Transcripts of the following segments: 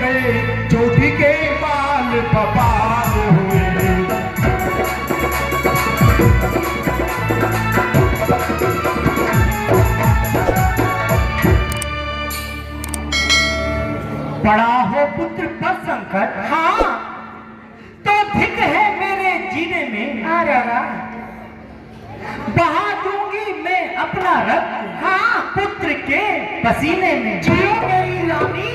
पे चोटी के बाल बबाल हुए। बड़ा हो पुत्र पर संकट, हाँ तो धिक है मेरे जीने में। बहा दूंगी मैं अपना रक्त, हाँ पुत्र के पसीने में। जियो मेरी रानी।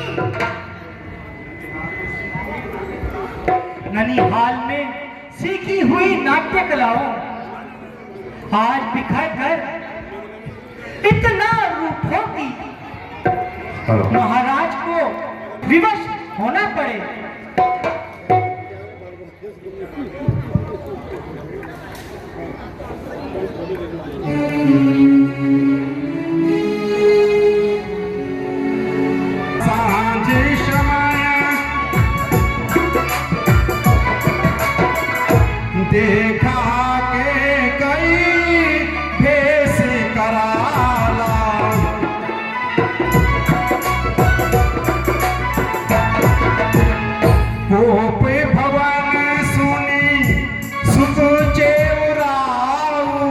ननिहाल में सीखी हुई नाट्य कलाओं आज बिखर कर इतना रूप होगी महाराज को विवश होना पड़े। सांझ समय देखा के कई भेष कराला। गोप भवन सुनी सुख चेवराऊ।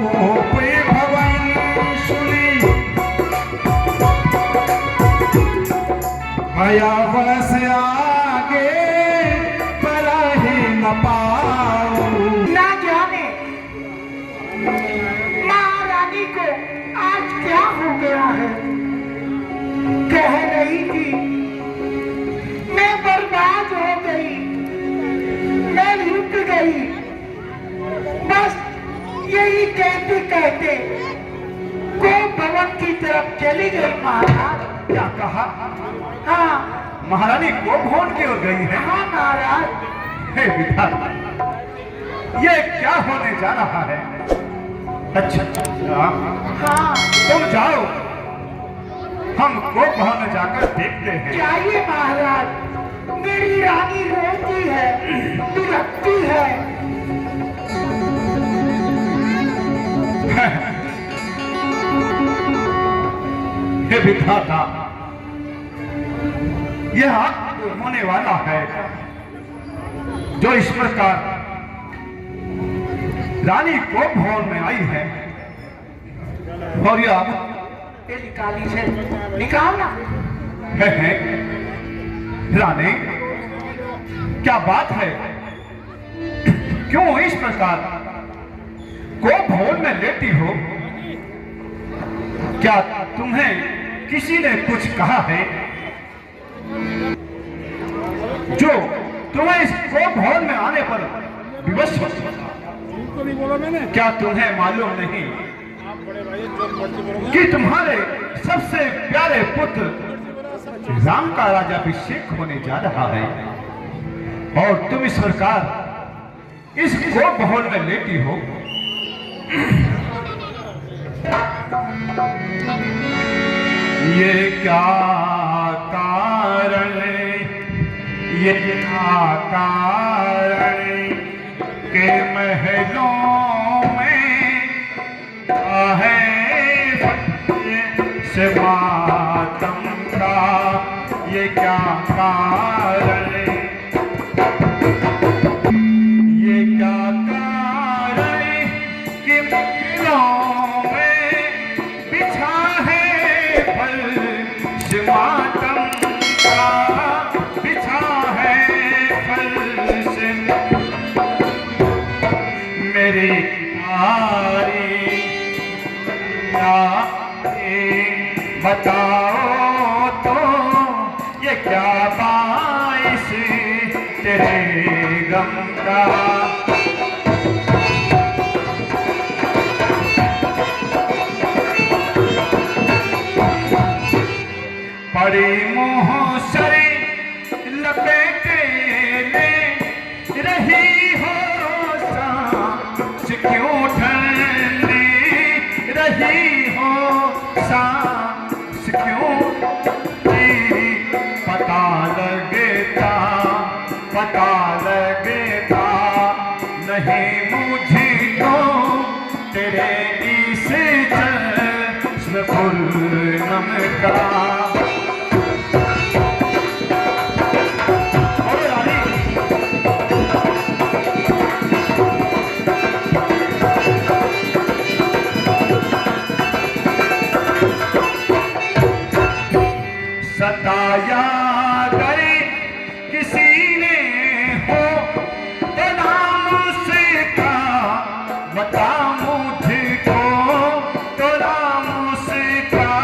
गोप भवन सुनी भयावश आगे परहि न पाऊं। ना जाने महारानी को आज क्या हो गया है। कह रही थी मैं बर्बाद हो गई, मैं लुट गई। बस यही कहते कहते को भवन की तरफ चली गई महाराज। क्या कहा? हाँ महारानी को भवन की ओर गई है? हाँ महाराज। हे विधाता, ये क्या होने जा रहा है? अच्छा हाँ तुम जाओ, हम को भवन जाकर देखते हैं। चाहिए महाराज। मेरी रानी रोती है, बिलखती है। हे विधाता, यह होने वाला है जो इस प्रकार रानी को भवन में आई है और यह निकाली से निकालना है। रानी क्या बात है? क्यों इस प्रकार को भवन में लेटी हो? क्या तुम्हें किसी ने कुछ कहा है जो तुम्हें इस को भवन में आने पर विवश हो? क्या तुम्हें मालूम नहीं कि तुम्हारे सबसे प्यारे पुत्र राम का राज्याभिषेक होने जा रहा है और तुम इस प्रकार इस को भवन में लेटी हो? ये क्या कारण, ये क्या कारण के महलों में है से मातम का? ये क्या कारण, ये क्या कारण कि महलों में बिछा है फर्श मातम का? बिछा है फर्श मेरी नारी। बताओ तो ये क्या बाइस तेरे गम का? बड़ी मोह सरे लपेटे ले रही हो सांस क्यों ठंडी रही हो सांस क्यों? पता लगता नहीं मुझको तेरे इस जश्न पूर्णम का। सताया गए किसी ने हो तो नाम उसका बता मुझको, तो नाम उसका।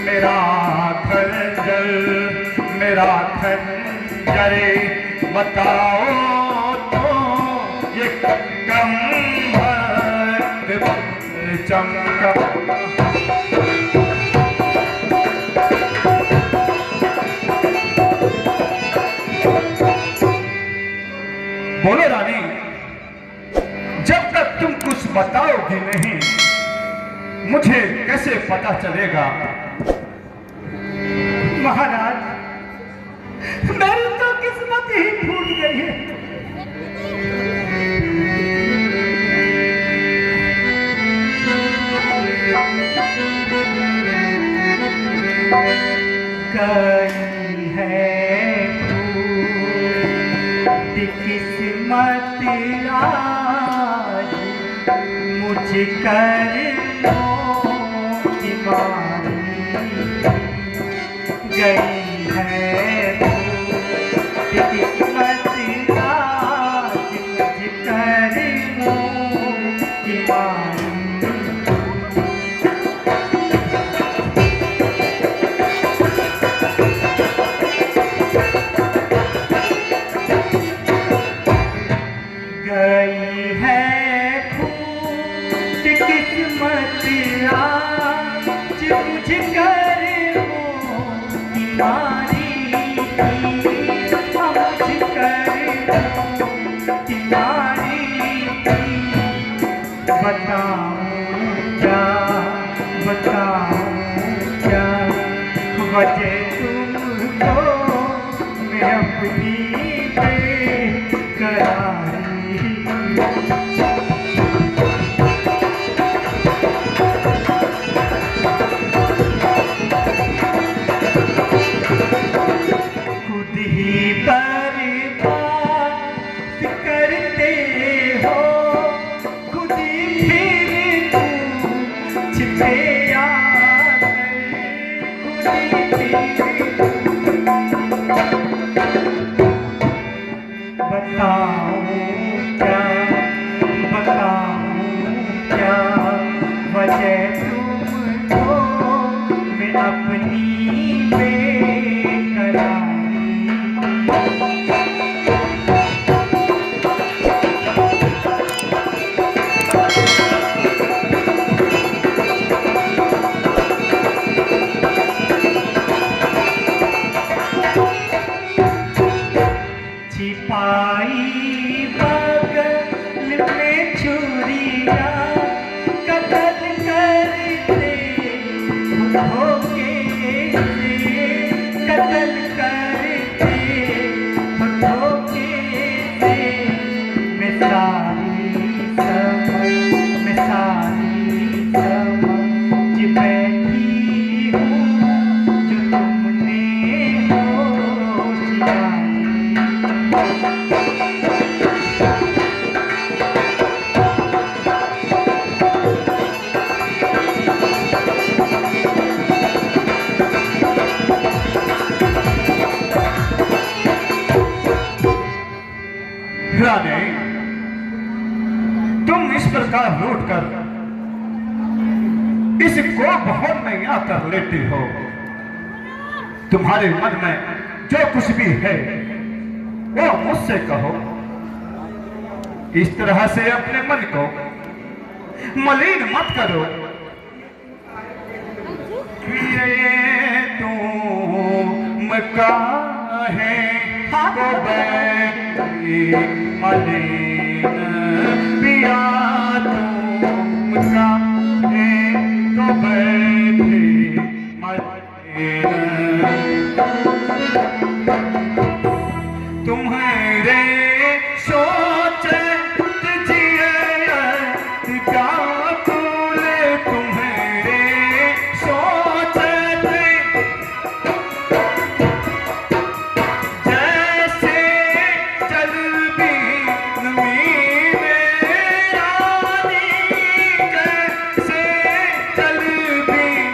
मेरा खंजर बताओ तो ये कम चमका। बोलो रानी, जब तक तुम कुछ बताओगी नहीं मुझे कैसे पता चलेगा? महाराज, मेरी तो किस्मत ही फूट गई है। गई है फूट किस्मत आज मुझ कर्मों की मारी। गई है फूट किस्मत आज मुझ कर्मों की मारी। गई है फूट किस्मत आज मुझ कर्मों की मारी। मुझ कर्मों की मारी। बताऊं क्या वजह तुमको मैं अपनी बेकरारी। खुद ही बर्बाद करते हो, खुद ही फिर छिपे आकर, खुद ही बताऊं क्या वजह तुमको मैं अपनी बेकरारी। छिपाई बगल में छुरियां कत्ल करते धोखे से, कत्ल करते धोखे से। मैं सारी समझ बैठी हूँ जो तुमने होशियारी। रानी, तुम इस प्रकार लौट कर इसको बहुत नया कर लेती हो। तुम्हारे मन में जो कुछ भी है वो मुझसे कहो। इस तरह से अपने मन को मलिन मत करो। ये तुम काहे को बैठी मलिन पिया, तुम काहे को बैठी मलिन। तुम्हारे सोचत जिए व्याकुल, तुम्हारे सोचत जैसे चल बीन मेरा नी, जैसे चल बीन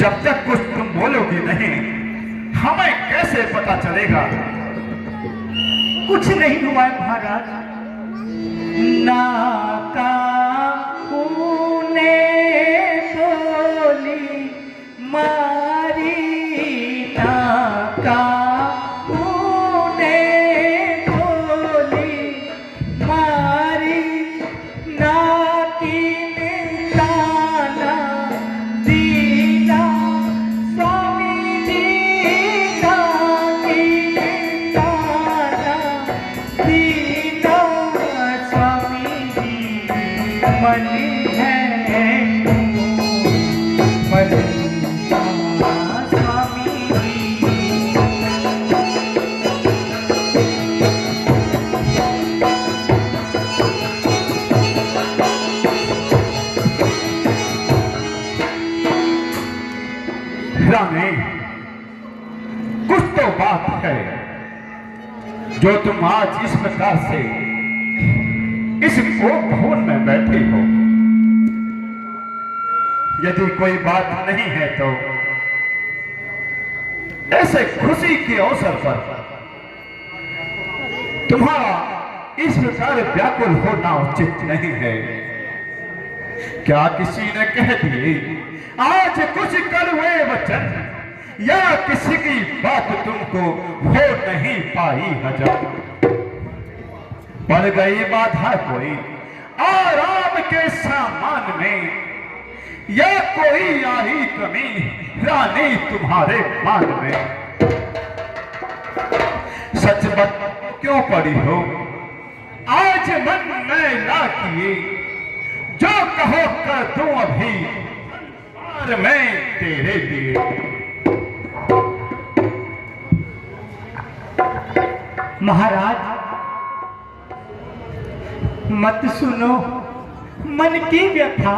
जब तक कुछ तुम बोलोगे नहीं, हमें कैसे पता चलेगा? कुछ नहीं हुआ है महाराज। ना काहू ने बोली मारी, ना काहू ने बोली मारी, ना कीन ताना दीना स्वामी जी, ना कीन ताना दीना स्वामी जी, मन है मन स्वामी जी। रानी, कुछ तो बात है जो तुम आज इस प्रकार से इस गोप भवन में बैठे हो। यदि कोई बात नहीं है तो ऐसे खुशी के अवसर पर तुम्हारा इस प्रकार व्याकुल होना उचित नहीं है। क्या किसी ने कह दिए आज कुछ कड़वे वचन, या किसी की बात तुमको हो नहीं पाई हजम? पड़ गई बाधा कोई आराम के सामान में, या कोई आई कमी रानी तुम्हारे मान में? सच बात क्यों पड़ी हो आज मन में ला किए, जो कहो कर दूं अभी और मैं तेरे लिए। महाराज मत सुनो मन की व्यथा,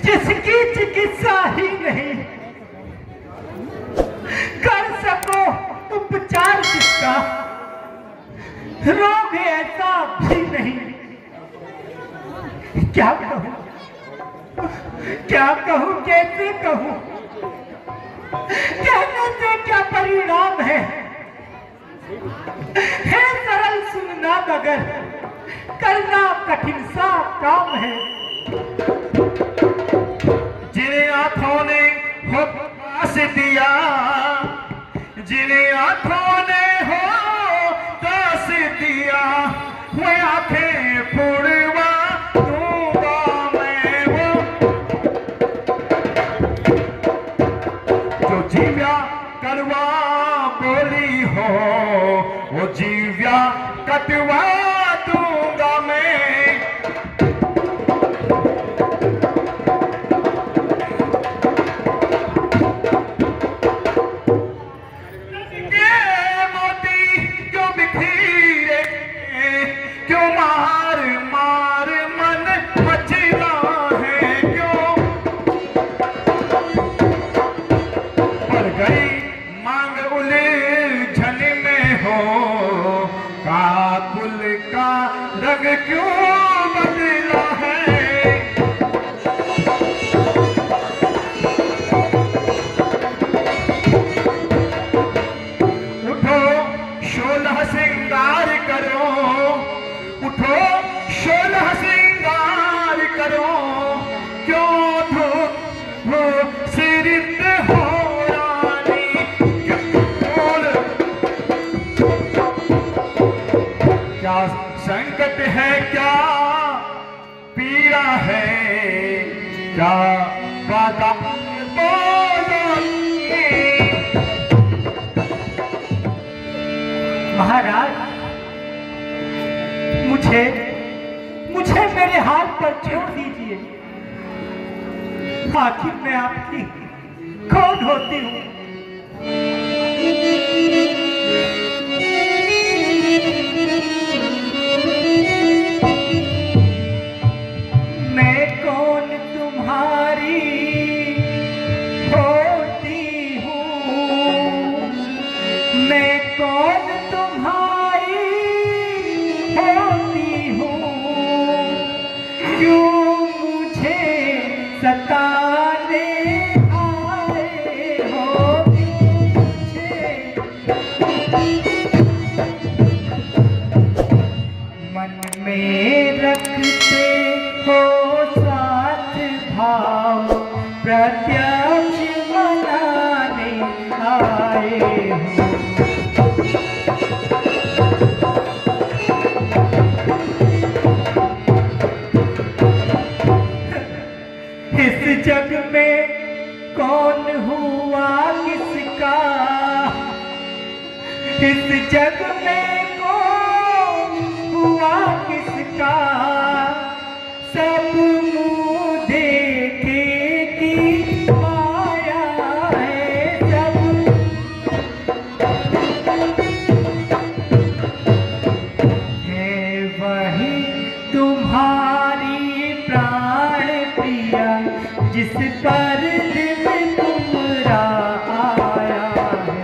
जिसकी चिकित्सा ही नहीं, कर सको उपचार जिसका रोग ऐसा भी नहीं। क्या कहूं क्या कहूं, कैसे कहूं, कहने से क्या परिणाम है सरल सुनना मगर करना कठिन सा काम है। जिन्हें आंखों ने हो पास दिया, जिन्हें आंखों ने हो पास दिया, वो आंखें पुड़वा दूंगा मैं। वो जो जीव्या करवा बोली हो, वो जीव्या कटवा दूंगा मैं। मोती क्यों बिखरे, क्यों मार मार मन मचला है, क्यों पड़ गई मांग उलझन में हो, काकुल का रंग क्यों बदला है? उठो शोलह श्रृंगार करो, उठो शोलह श्रृंगार करो, क्यों वो सिरित हो रानी, क्या संकट है, क्या पीड़ा है, क्या बाधा बोलो। महाराज मुझे मुझे मेरे हाथ पर छोड़ दीजिए। आखिर मैं आपकी कौन होती हूँ? मैं कौन तुम्हारी होती हूँ? मैं कौन तुम्हारी होती हूँ? क्यों मुझे सताने में रखते हो साथ भाव, प्रत्यक्ष मनाने आए हो। इस जग में कौन हुआ किसका, इस जग में कौन हुआ किसका, सब मुँह देखे की माया है सब। है वही तुम्हारी प्राण प्रिया, जिस पर दिल तुम्हारा आया है।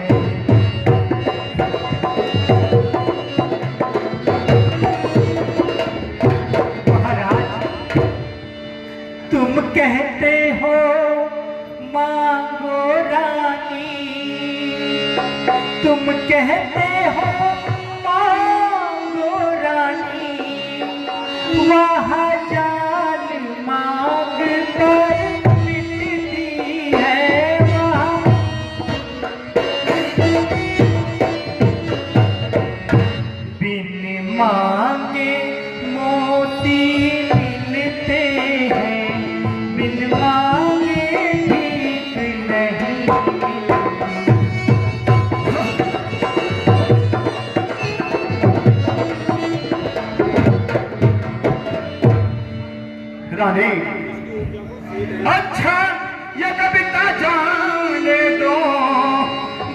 महाराज तुम कहते हो मांगो रानी, तुम कहते हो मांगो रानी, वहाँ जान मांग कर मिटती है वहाँ। बिन मांगे मोती मिलते हैं, बिन मांगे भीख नहीं मिलती। रानी, अच्छा ये कविता जाने दो,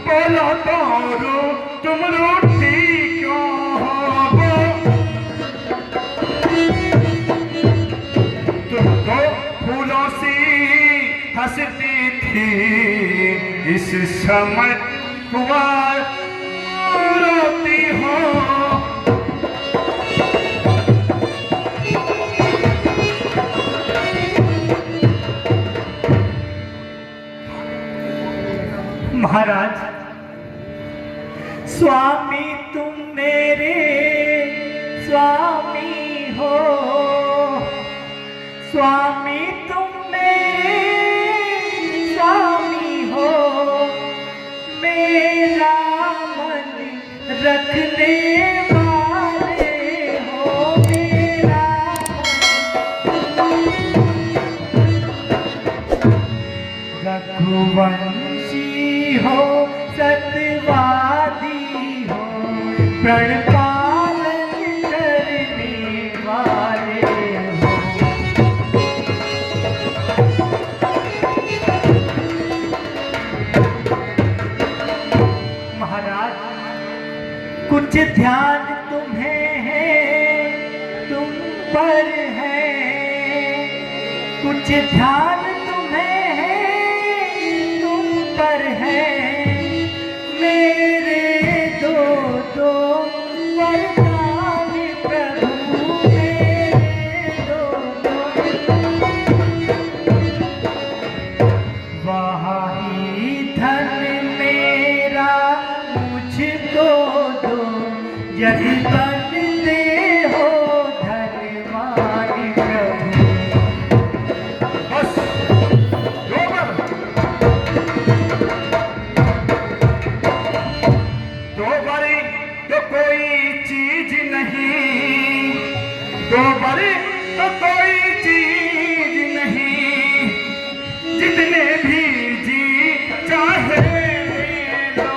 बोलो तो तुम रूठी क्यों हो? तुम तो फूलों सी हंसती थी, इस समय कुमार रोती हो। महाराज स्वामी तुम मेरे स्वामी हो, स्वामी तुम मेरे स्वामी हो, मेरा मन रखने वाले हो, मेरा रघुवंशी हो, सत्यवादी हो, प्रण पालन करने वाले हो। महाराज कुछ ध्यान तुम्हें है, तुम पर है, कुछ ध्यान तुम्हें है, तुम पर है। मेरे दो दो वरदान प्रभु, मेरे दो दो, वही धन मेरा मुझको दो, यदि बनते हो धनवान प्रभु। बस दो बारी तो कोई चीज नहीं, दो बारी तो कोई चीज नहीं, जितने भी जी चाहे ले लो,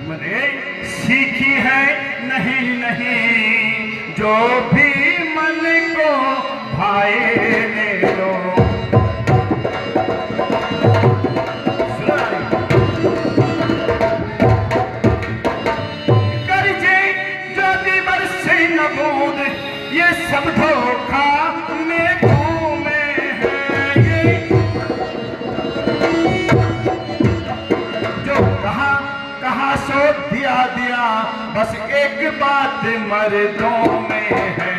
मैंने सीखी है नहीं नहीं, जो भी मन को भाए ले लो। ये सब धोखा मेघों में है, ये जो कहा कहा सो दिया दिया, बस एक बात मर्दों में है।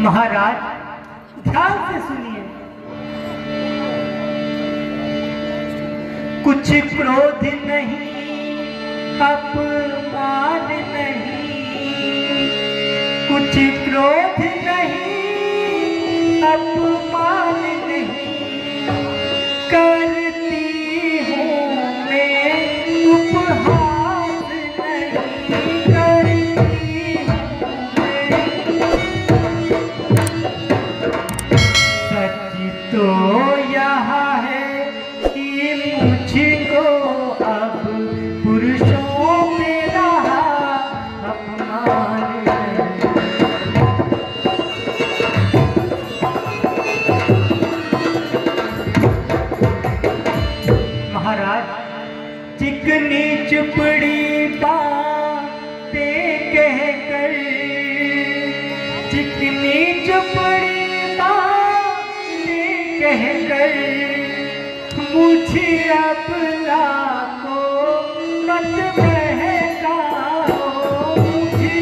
महाराज ध्यान से सुनिए। कुछ क्रोध नहीं, अपमान नहीं, कुछ क्रोध नहीं, अपमान नहीं, करती हूँ मैं उपहास नहीं, करती हूँ मैं। सच तो यह है कि मुझको अब पुरुषों पे रहा अपमान नहीं। महाराज चिकनी चुपड़ी बातें कहकर, चिकनी चुपड़ी बातें कहकर मुझे अपना को मत बहकाओ, मुझे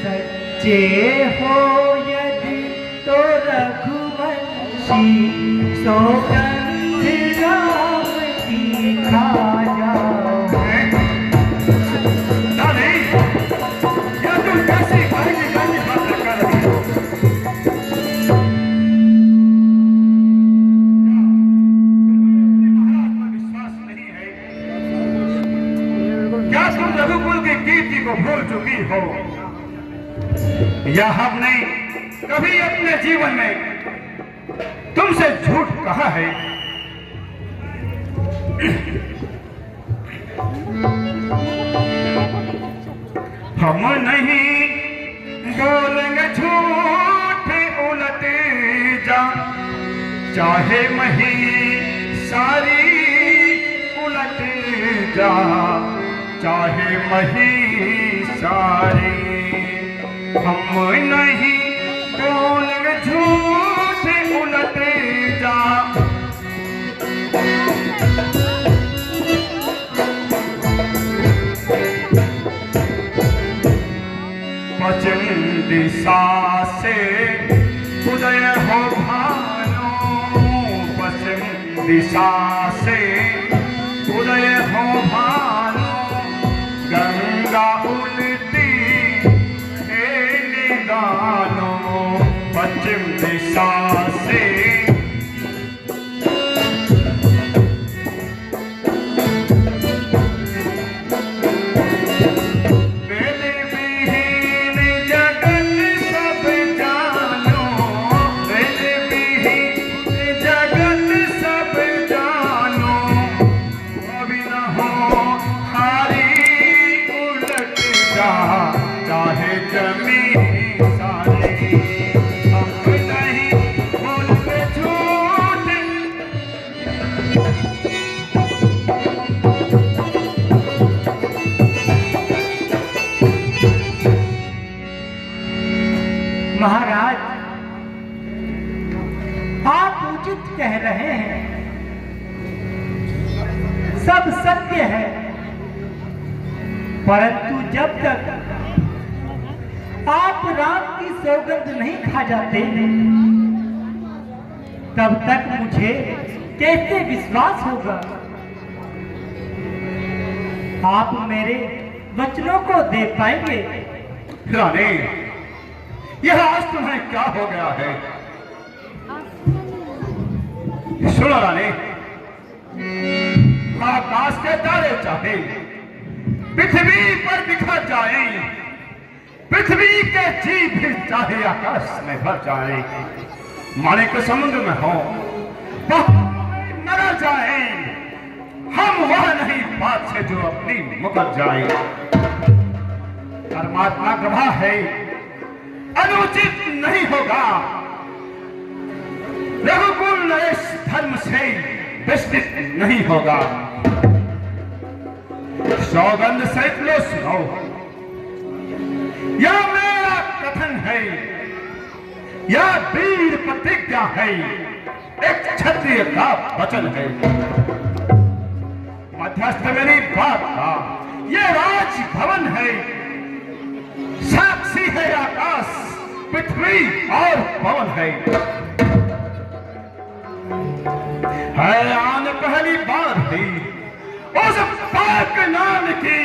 सच्चे हो यदि तो रघुवंशी सौगंध राम की खा जाओ। नहीं, यह तुम कैसी गाली गाली बातें कर रही हो? महाराज पर विश्वास नहीं है? क्या तुम रघुकुल की कीर्ति को भूल चुकी हो? या हमने कभी अपने जीवन में तुमसे झूठ कहा है? हम नहीं बोलेंगे झूठ उलट जा, चाहे मही सारी उलट जा, चाहे मही सारी। हम नहीं बोलेंगे झूठ उलट जा, पश्चिम दिशा से उदय हो भानु, पश्चिम दिशा से उदय हो भानु, गंगा उलटी है निदानो, पश्चिम दिशा से चाहे जमीन सारी। हम नहीं बोलते झूठ, महाराज आप उचित कह रहे हैं, सब सत्य है, परंतु जब तक आप राम की सौगंध नहीं खा जाते तब तक मुझे कैसे विश्वास होगा? आप मेरे वचनों को दे पाएंगे? रानी, यह आज तुम्हें क्या हो गया है? सुनो रानी, आकाश के तारे चाहे पृथ्वी पर बिखर जाए, पृथ्वी के जीव भी चाहे आकाश में भर जाए, माने को समुद्र में हो मर जाए, हम वह नहीं बात से जो अपनी मुकर जाए। परमात्मा गवाह है, अनुचित नहीं होगा, रघुकुल नरेश धर्म से विस्तृत नहीं होगा। सौगंध सहित लो सुनो, यह मेरा कथन है, यह वीर प्रतिज्ञा है, एक क्षत्रिय का वचन है। मध्यस्थ मेरी बात का, ये राजभवन है, साक्षी है आकाश, पृथ्वी और पवन है आन पहली बार ही उस पाक नाम की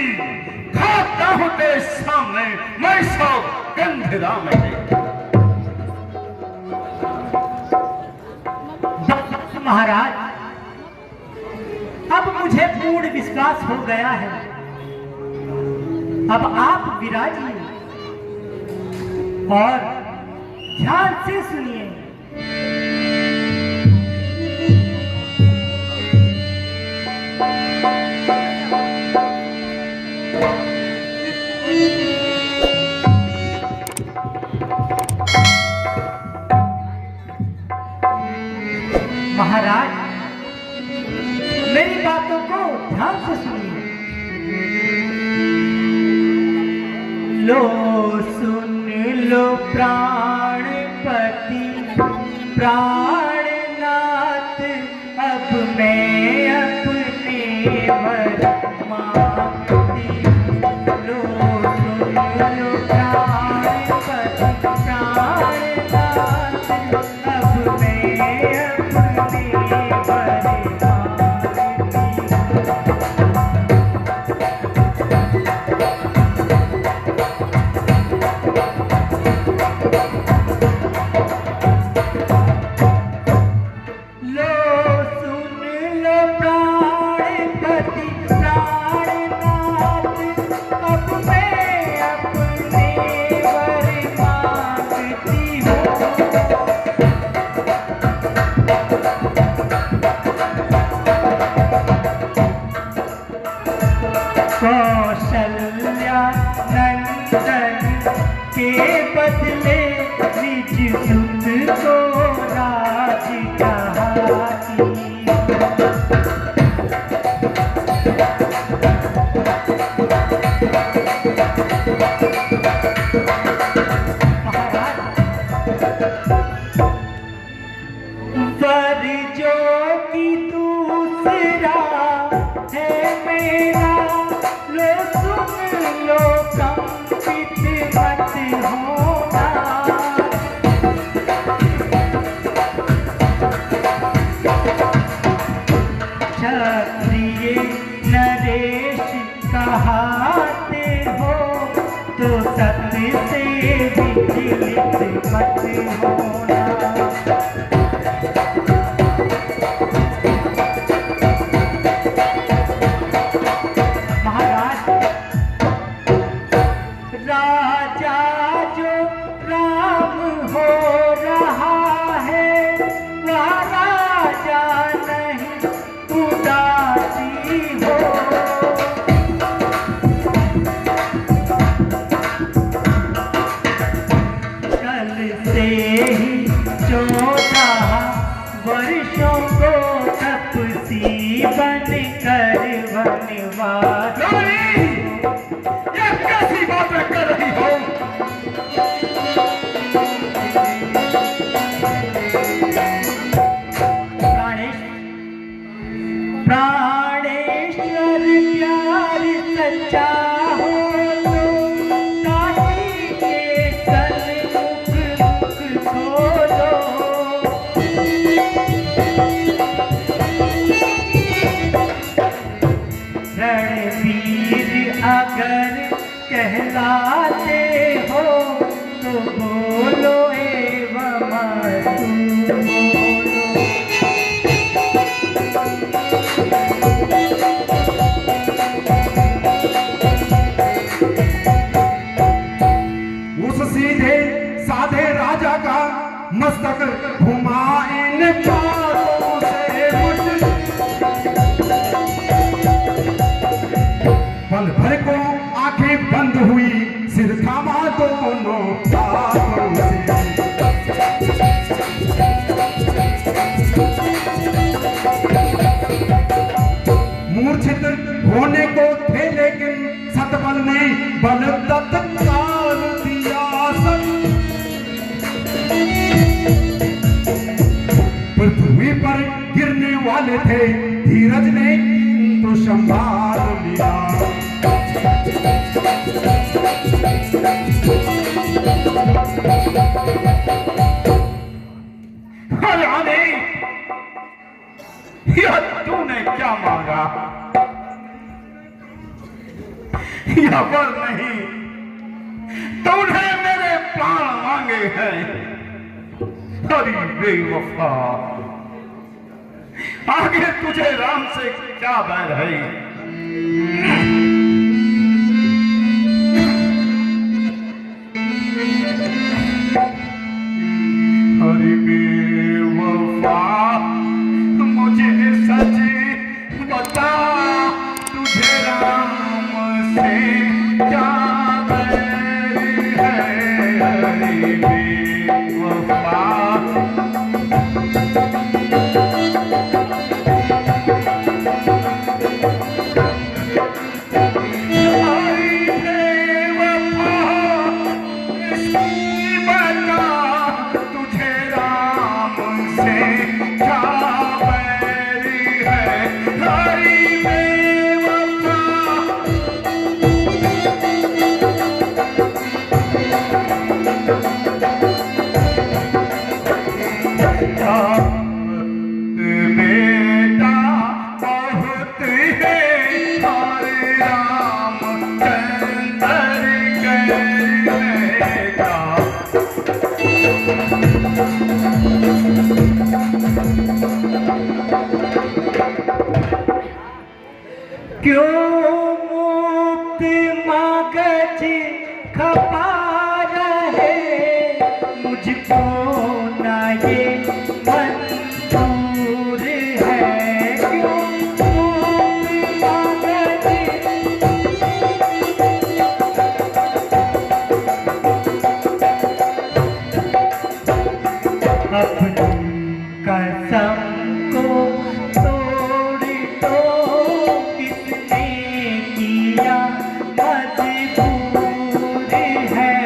खाता हूं तेरे सामने मैं सौ गंध राम है। महाराज, अब मुझे पूर्ण विश्वास हो गया है। अब आप विराजिए और ध्यान से सुनिए। महाराज, मेरी बातों को ध्यान से सुनिए। लो सुन लो प्राणपति प्राणनाथ, अब मैं अपने वर मांगती। लो सुन लो प्राणपति प्राणनाथ, अब मैं अपने वर कौशल्या नंदन के बदले निज सुत को राज चाहती। वर जो कि दूसरा है मेरा, लो सुन लो कंपित मत होना। क्षत्रिय नरेश कहाते हो तो सत्य से विचलित मत होना। राजा जो राम हो रहा है, वह राजा नहीं उदासी हो। कल से ही 14 वर्षों को तपसी बन कर वनवास। कर रही हो प्राणेश्वर प्यार सच्चा हो तो काशी के सन्मुख मुख खोलो। रणवीर अगर कहलाते हो तो बोलो एवं तू बोलो। उस सीधे साधे राजा का मस्तक घुमा इन बातों से मुझ पल भर को आंखें बंद हुई, सिर थामा दोनों हाथों से। मूर्छित होने को थे लेकिन सतबल ने बल तत्काल दिया। पृथ्वी पर गिरने वाले थे, धीरज ने तो संभाल लिया। रानी, यह तूने क्या मांगा? यह वर नहीं, तूने मेरे प्राण मांगे हैं। अरे बेवफा, आगे तुझे राम से क्या बैर है? अरे बेवफा, मुझे सच बता, तुझे राम से क्या बैर है? अरे बेवफा, क्यों मुक्त मगज खपा रहे, मुझको ना ये मंजूर है। क्यों मुक्त मगज अपनी कसम को तोड़ दो, किसने किया मजबूर है।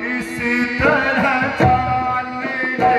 इस तरह जान ले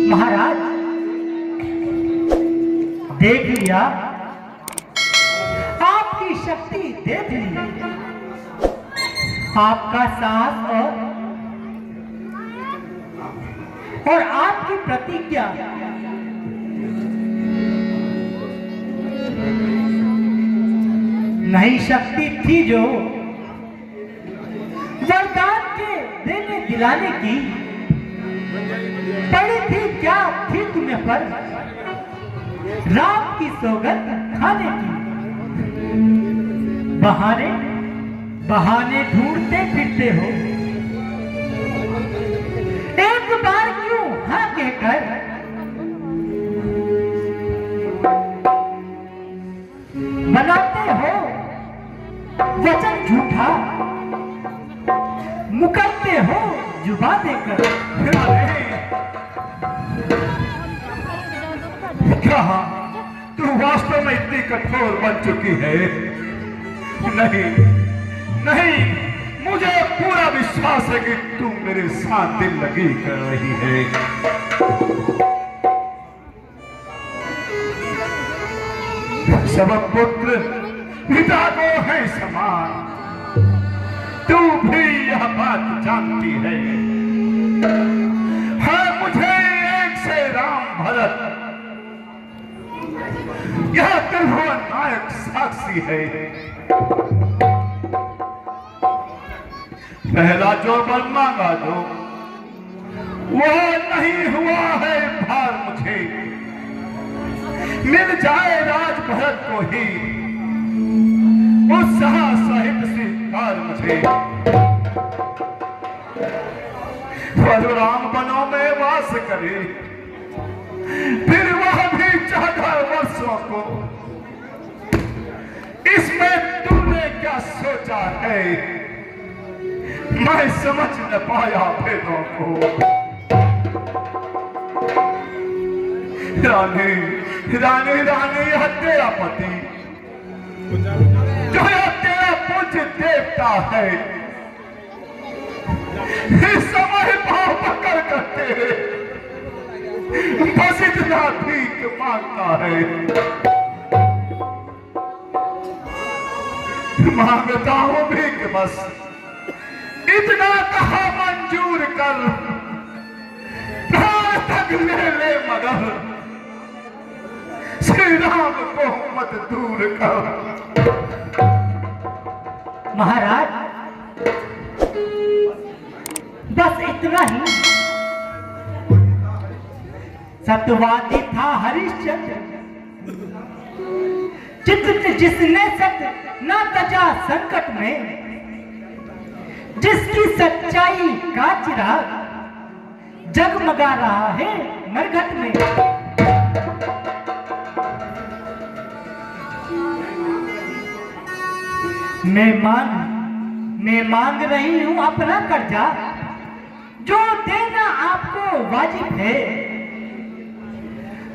महाराज देख लिया, आपकी शक्ति देख ली, आपका साहस और आपकी प्रतिज्ञा नई शक्ति थी जो वरदान के देने दिलाने की पड़ी थी, क्या थी तुम्हें पर राम की सौगंध खाने की। बहाने बहाने ढूंढते फिरते हो, एक बार क्यों हाँ कहकर बनाते हो वचन झूठा, मुकरते हो जुबा देकर। कहा तू वास्तव में इतनी कठोर बन चुकी है? नहीं नहीं, मुझे पूरा विश्वास है कि तू मेरे साथ दिल लगी कर रही है। सब पुत्र पिता को है समान, तू भी यह बात जानती है। हाँ, मुझे एक से राम भरत यह त्रिभुवन नायक साक्षी है। पहला जो वर मांगा जो वह नहीं हुआ है भार मुझे, मिल जाए राज भरत को ही उत्साह सहित स्वीकार मुझे। परशुराम वनों में वास करे, फिर वह भी 14 वर्षों को। इसमें तुमने क्या सोचा है? मैं समझ न पाया भेदों को। रानी रानी रानी, यह तेरा पति जो यह तेरा पूज्य देवता है, इस समय भाव पकड़ करते बस इतना भीख मांगता है। मांगता हूं भीख, बस इतना कहा मंजूर कर, प्राण तक ले ले मगर श्री राम को मत दूर कर। महाराज बस इतना ही। सत्यवादी था हरिश्चंद्र, चित्र जिसने सत्य न तजा संकट में, जिसकी सच्चाई का चिराग जगमगा रहा है मरघट में। मैं मांग रही हूँ अपना कर्जा, जो देना आपको वाजिब है।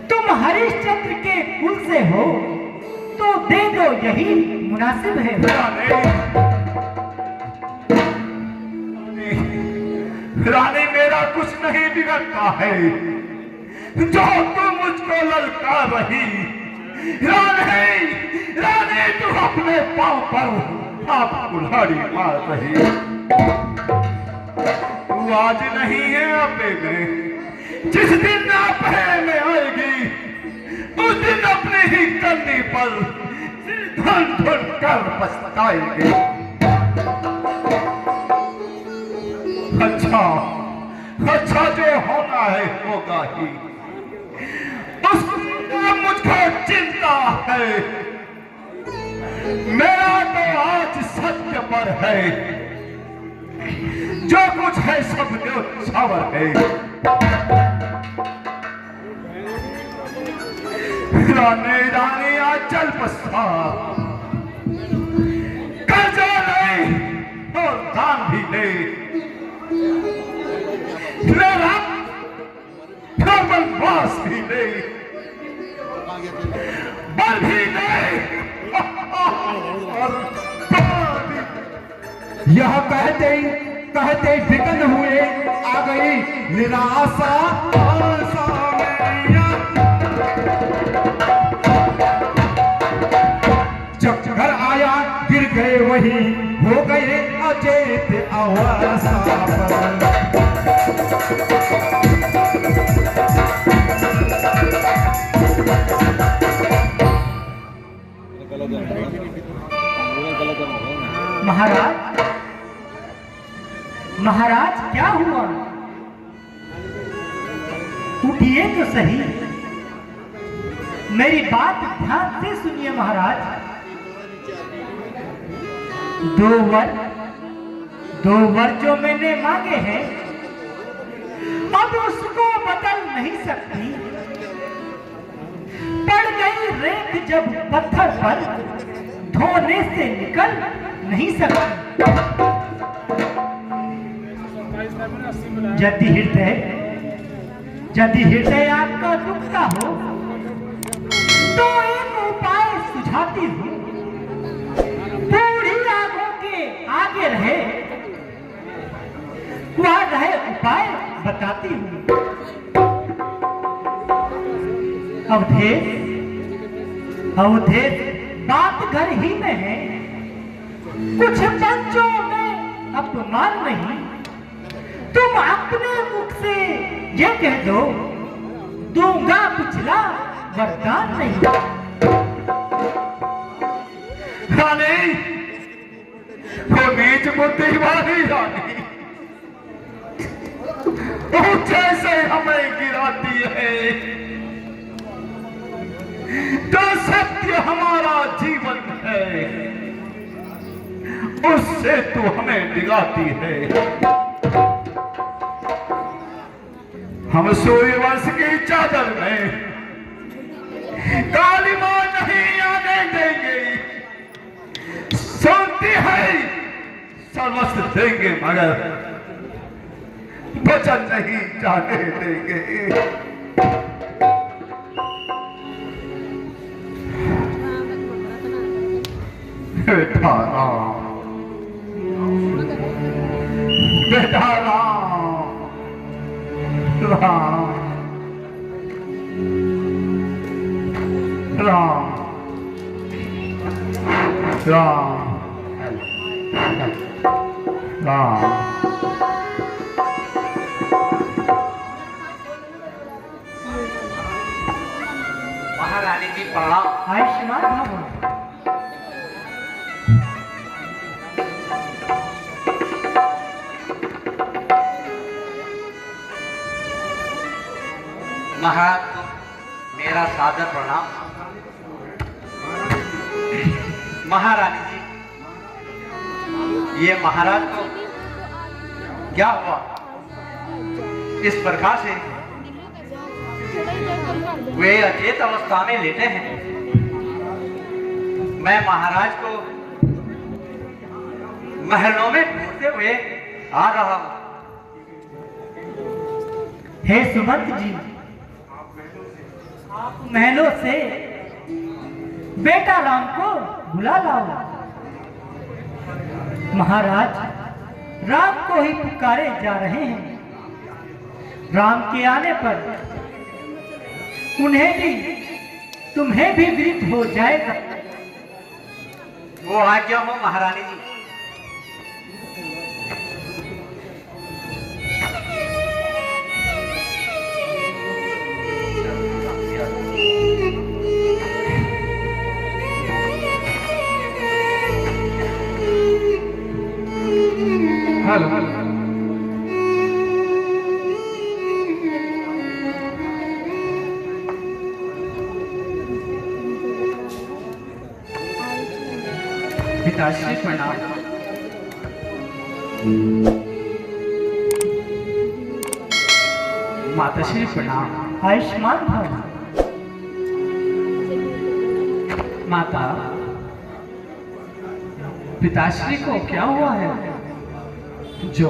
तुम हरिश्चंद्र के कुल से हो तो दे दो, यही मुनासिब है। रानी मेरा कुछ नहीं बिगड़ता है, जो तुम मुझको ललकार रही। रानी रानी तू अपने पांव पर आप कुल्हाड़ी मार रही। तू आज नहीं है आपे में, जिस दिन आप में आएगी उस दिन अपने ही कंधे पर धन धुन कर पछताएगी। अच्छा जो होना है होगा ही, उसका मुझको चिंता है। मेरा तो आज सत्य पर है, जो कुछ है सब न्योछावर है। रानी आज चल बसा, कर्जा ले और दान भी ले। बनवास भी ले, बल भी ले, और यह कहते विकल हुए आ गई निराशा। जब घर आया गिर गए वही हो गए अचेत अवस्था पर। महाराज क्या हुआ? उठिए तो सही, मेरी बात ध्यान से सुनिए महाराज। दो वर जो मैंने मांगे हैं, अब उसको बदल नहीं सकती। पड़ गई रेत जब पत्थर पर, धोने से निकल नहीं सकती। यदि हृदय आपका दुखता हो तो एक उपाय सुझाती हूँ। पूरी आंखों के आगे रहे वह रहे उपाय बताती हूँ। अवधेश बात घर ही में है, कुछ बच्चों में अपमान नहीं। तुम अपने मुख से ये कह दो, दूंगा पिछला वरदान नहीं। रानी वो बीच बुद्धि वाली रानी, ऊंचे से हमें गिराती है, तो सत्य हमारा जीवन है, उससे तू हमें डिगाती है। हम सूर्यवंश की चादर में काली मां नहीं आने देंगे। सुनती है सर्वस्व देंगे मगर वचन नहीं जाने देंगे। बेटा राम, महारानी जी प्रणाम। आयुष्मान भव। महाराज मेरा सादर प्रणाम। महारानी जी, ये महाराज को क्या हुआ? इस प्रकार से वे अचेत अवस्था में लेटे हैं। मैं महाराज को महलों में ढूंढते हुए आ रहा हूं। हे सुमंत जी, आप महलों से बेटा राम को बुला लाओ। महाराज राम को ही पुकारे जा रहे हैं। राम के आने पर उन्हें भी तुम्हें भी विदित हो जाएगा। वो आज्ञा हो महारानी जी। हेलो पिताश्री प्रणाम। माताश्री प्रणाम। आयुष्मान भव। माता, पिताश्री को क्या हुआ है जो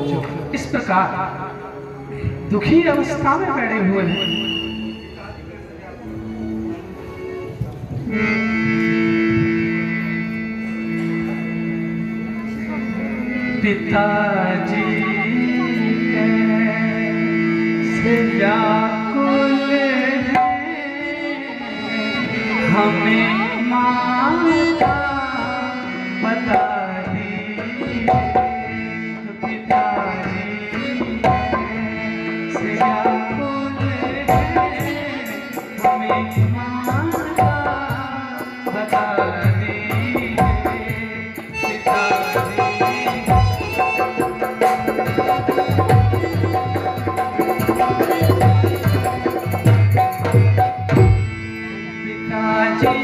इस प्रकार दुखी अवस्था में बैठे हुए हैं? पिताजी कैसे व्याकुल हैं, हमें माता बता दीजिए। पिताजी कैसे व्याकुल हैं, हमें माता बता दीजिए। पिताजी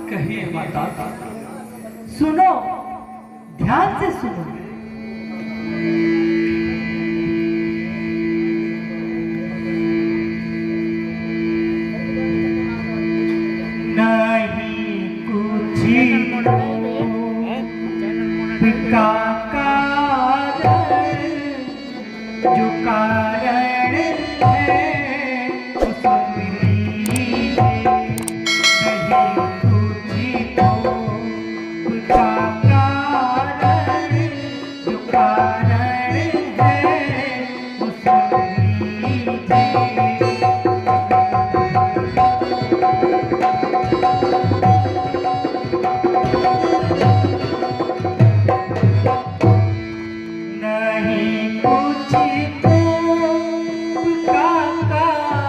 कहिए माता। सुनो, ध्यान से सुनो। नहीं कुछ का कारण जो कारण है उसमें नहीं कुछ का कारण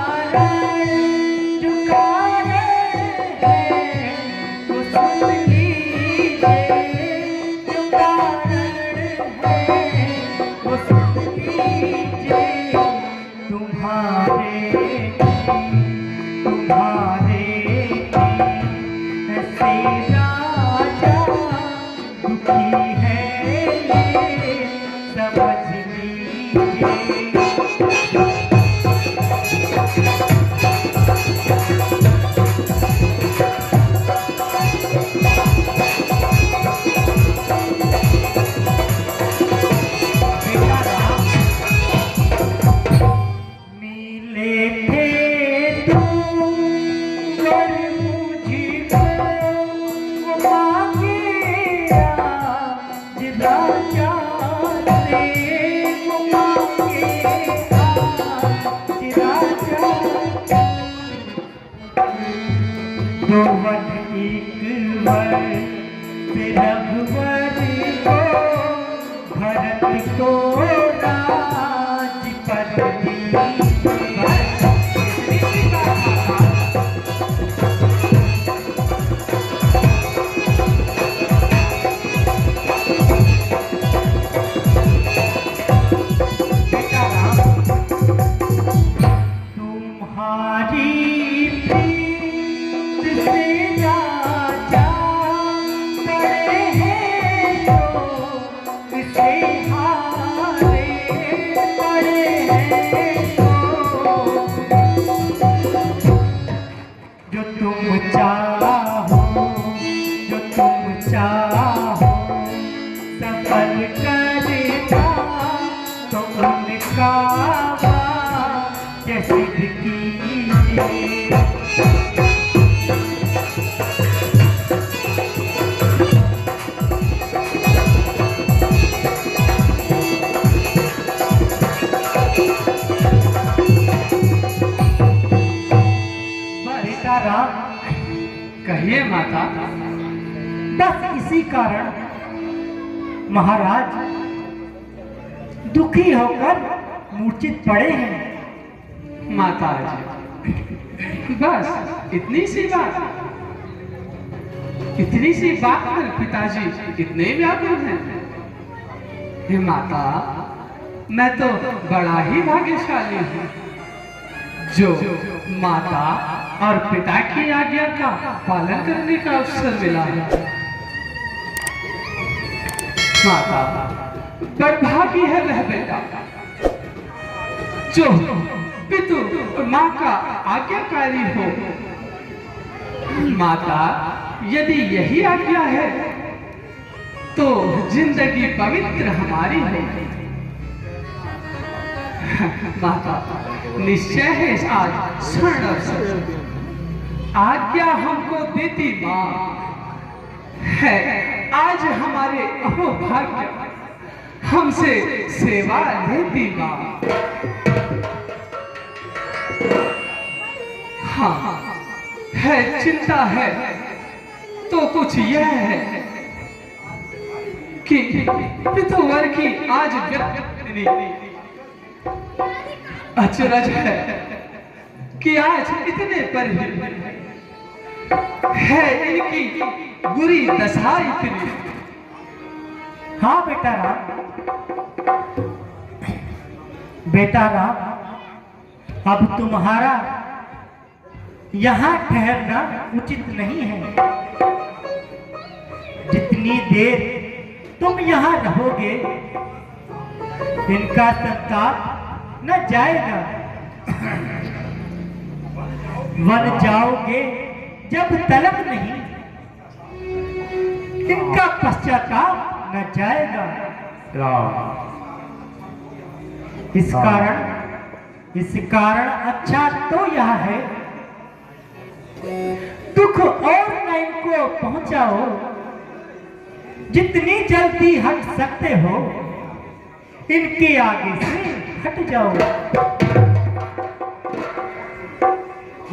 तो वन एक वर्ष रघुवर को भरत को राज पर कहिए माता। बस इसी कारण महाराज दुखी होकर मूर्छित पड़े हैं। माता जी, बस इतनी सी बात पर पिताजी इतने व्याकुल हैं। हे माता, मैं तो बड़ा ही भाग्यशाली हूँ जो माता और पिता की आज्ञा का पालन करने का अवसर मिला है। माता, बड़भागी है वह बेटा जो पितु और माँ का आज्ञाकारी हो। माता, यदि यही आज्ञा है तो जिंदगी पवित्र हमारी है। माता, निश्चय है आज स्वर्ण अवसर आज्ञा हमको देती माँ है। आज हमारे अहोभाग्य हमसे सेवा लेती माँ। हाँ है, चिंता है तो कुछ यह है कि पितुवर की आज व्यक्ति अचरज है कि आज इतने पर ही है इनकी बुरी दशा इतनी। हाँ बेटा राम, बेटा राम, अब तुम्हारा यहाँ ठहरना उचित नहीं है। जितनी देर तुम यहाँ रहोगे इनका संताप न जाएगा। वन जाओगे जब तलब नहीं, इनका पश्चाताप न जाएगा। इस कारण अच्छा तो यह है दुख और न इनको पहुंचाओ। जितनी जल्दी हट सकते हो इनके आगे से हट जाओ।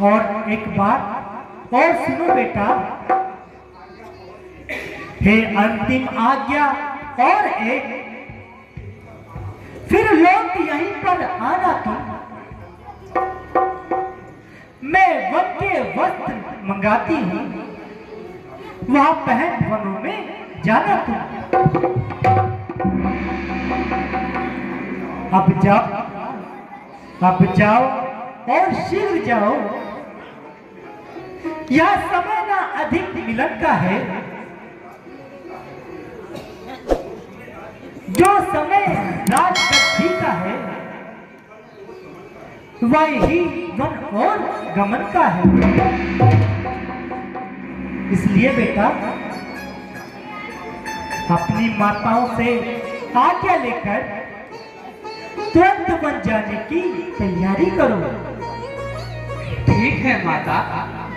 और एक बात और सुनो बेटा, हे अंतिम आज्ञा और एक, फिर लौट यहीं पर आना तुम। मैं वन के वस्त्र मंगाती हूँ, वहां पहन वनों में जाना तुम। अब जाओ और शीघ्र जाओ। यह समय ना अधिक मिलन का है। जो समय राजगद्दी का है वही वन और गमन का है। इसलिए बेटा अपनी माताओं से आज्ञा लेकर तुरंत वन जाने की तैयारी करो। ठीक है माता,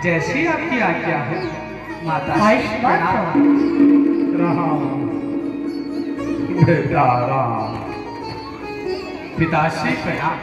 जैसी आपकी आज्ञा है। माता आयुष्मान राम बेटा राम। पिताश्री प्रणाम।